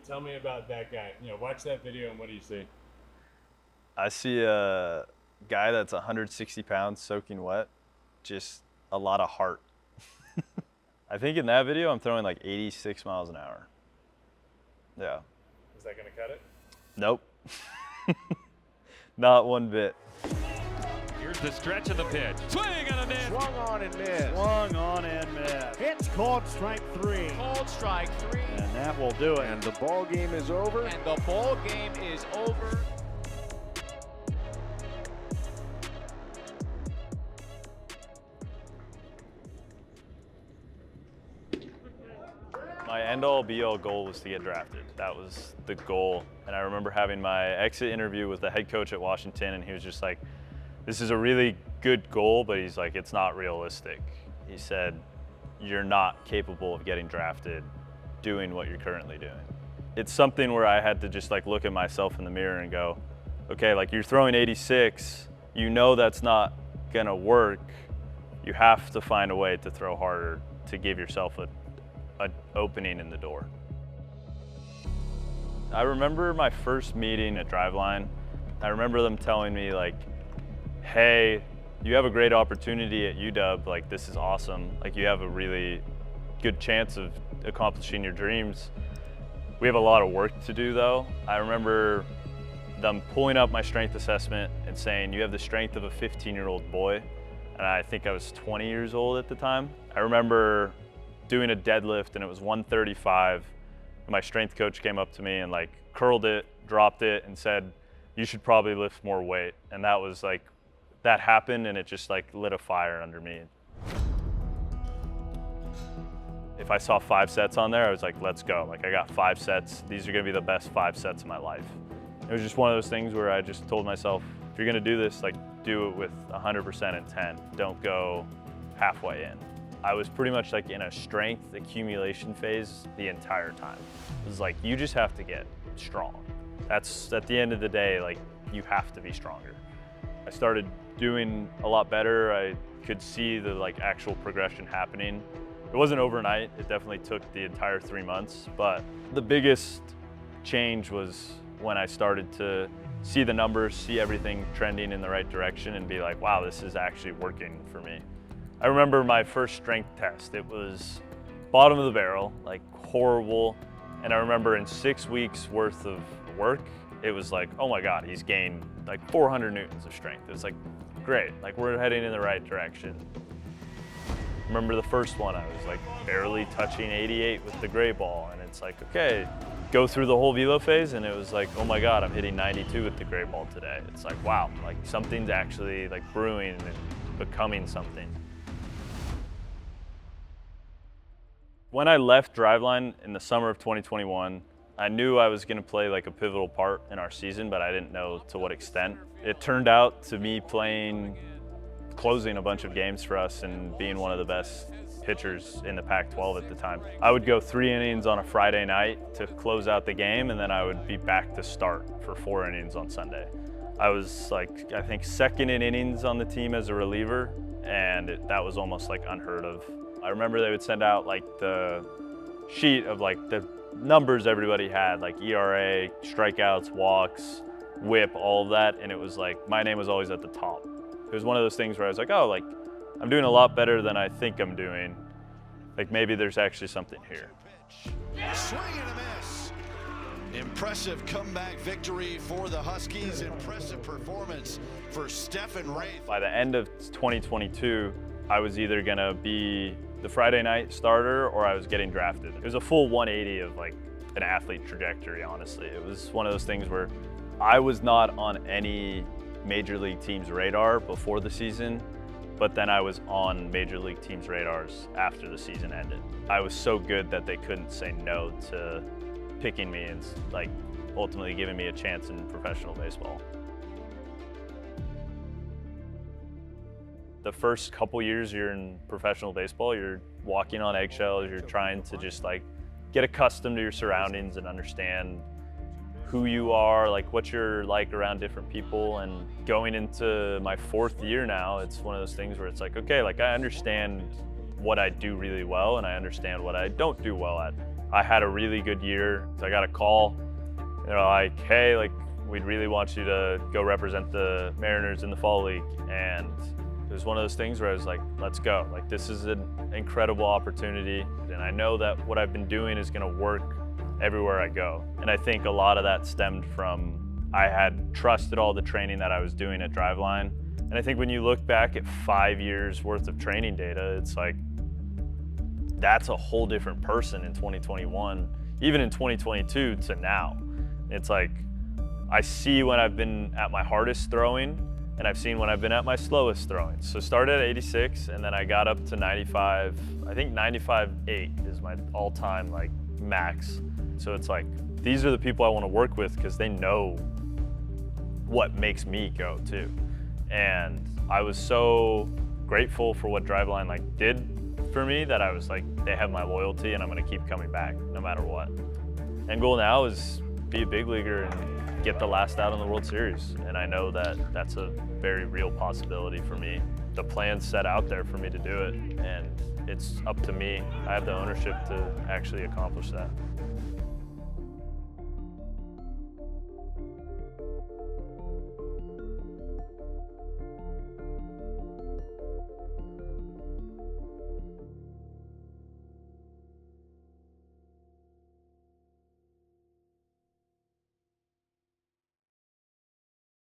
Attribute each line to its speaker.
Speaker 1: Tell me about that guy. Watch that video and what do you see?
Speaker 2: I see a guy that's 160 pounds soaking wet, just a lot of heart. I think in that video I'm throwing like 86 miles an hour. Yeah.
Speaker 1: Is that going to cut it?
Speaker 2: Nope. Not one bit.
Speaker 3: Here's the stretch of the pitch. Swing and a miss.
Speaker 4: Swung on and missed.
Speaker 5: Swung on and missed.
Speaker 4: It's called strike three.
Speaker 6: Called strike three.
Speaker 5: And that will do it.
Speaker 4: And the ball game is over.
Speaker 6: And the ball game is over.
Speaker 2: My end-all be-all goal was to get drafted. That was the goal. And I remember having my exit interview with the head coach at Washington, and he was just like, this is a really good goal, but he's like, it's not realistic. He said, you're not capable of getting drafted doing what you're currently doing. It's something where I had to just like look at myself in the mirror and go, okay, like you're throwing 86, you know that's not gonna work. You have to find a way to throw harder to give yourself an opening in the door. I remember my first meeting at Driveline. I remember them telling me like, hey, you have a great opportunity at UW, like this is awesome. Like you have a really good chance of accomplishing your dreams. We have a lot of work to do though. I remember them pulling up my strength assessment and saying, you have the strength of a 15-year-old boy. And I think I was 20 years old at the time. I remember doing a deadlift and it was 135. And my strength coach came up to me and like curled it, dropped it and said, you should probably lift more weight. And that was like, that happened and it just like lit a fire under me. If I saw 5 sets on there, I was like, let's go. Like I got 5 sets. These are gonna be the best 5 sets of my life. It was just one of those things where I just told myself, if you're gonna do this, like do it with 100% intent. Don't go halfway in. I was pretty much like in a strength accumulation phase the entire time. It was like, you just have to get strong. That's at the end of the day, like you have to be stronger. I started doing a lot better. I could see the like actual progression happening. It wasn't overnight. It definitely took the entire 3 months, but the biggest change was when I started to see the numbers, see everything trending in the right direction and be like, wow, this is actually working for me. I remember my first strength test. It was bottom of the barrel, like horrible. And I remember in 6 weeks worth of work, it was like, oh my God, he's gained like 400 Newtons of strength. It was like, great, like we're heading in the right direction. Remember the first one, I was like barely touching 88 with the gray ball. And it's like, okay, go through the whole velo phase. And it was like, oh my God, I'm hitting 92 with the gray ball today. It's like, wow, like something's actually like brewing and becoming something. When I left Driveline in the summer of 2021, I knew I was going to play like a pivotal part in our season, but I didn't know to what extent. It turned out to me closing a bunch of games for us and being one of the best pitchers in the Pac-12 at the time. I would go 3 innings on a Friday night to close out the game, and then I would be back to start for 4 innings on Sunday. I was like, I think second in innings on the team as a reliever, and that was almost like unheard of. I remember they would send out like the sheet of like the numbers everybody had, like ERA, strikeouts, walks, whip, all of that, and it was like my name was always at the top. It was one of those things where I was like, oh, like I'm doing a lot better than I think I'm doing. Like maybe there's actually something here.
Speaker 7: Swing and a miss. Impressive comeback victory for the Huskies. Impressive performance for Stefan Raeth.
Speaker 2: By the end of 2022, I was either gonna be the Friday night starter or I was getting drafted. It was a full 180 of like an athlete trajectory, honestly. It was one of those things where I was not on any major league team's radar before the season, but then I was on major league teams' radars after the season ended. I was so good that they couldn't say no to picking me and like ultimately giving me a chance in professional baseball. The first couple years you're in professional baseball, you're walking on eggshells, you're trying to just like get accustomed to your surroundings and understand who you are, like what you're like around different people. And going into my 4th year now, it's one of those things where it's like, okay, like I understand what I do really well and I understand what I don't do well at. I had a really good year. So I got a call. They're like, hey, like, we'd really want you to go represent the Mariners in the Fall League. And it was one of those things where I was like, let's go. Like, this is an incredible opportunity. And I know that what I've been doing is gonna work everywhere I go. And I think a lot of that stemmed from I had trusted all the training that I was doing at Driveline. And I think when you look back at 5 years worth of training data, it's like, that's a whole different person in 2021, even in 2022 to now. It's like, I see when I've been at my hardest throwing, and I've seen when I've been at my slowest throwing. So started at 86, and then I got up to 95. I think 95.8 is my all-time like max. So it's like, these are the people I want to work with because they know what makes me go too. And I was so grateful for what Driveline like did for me that I was like, they have my loyalty and I'm gonna keep coming back no matter what. End goal now is be a big leaguer and get the last out in the World Series. And I know that that's a very real possibility for me. The plan's set out there for me to do it, and it's up to me. I have the ownership to actually accomplish that.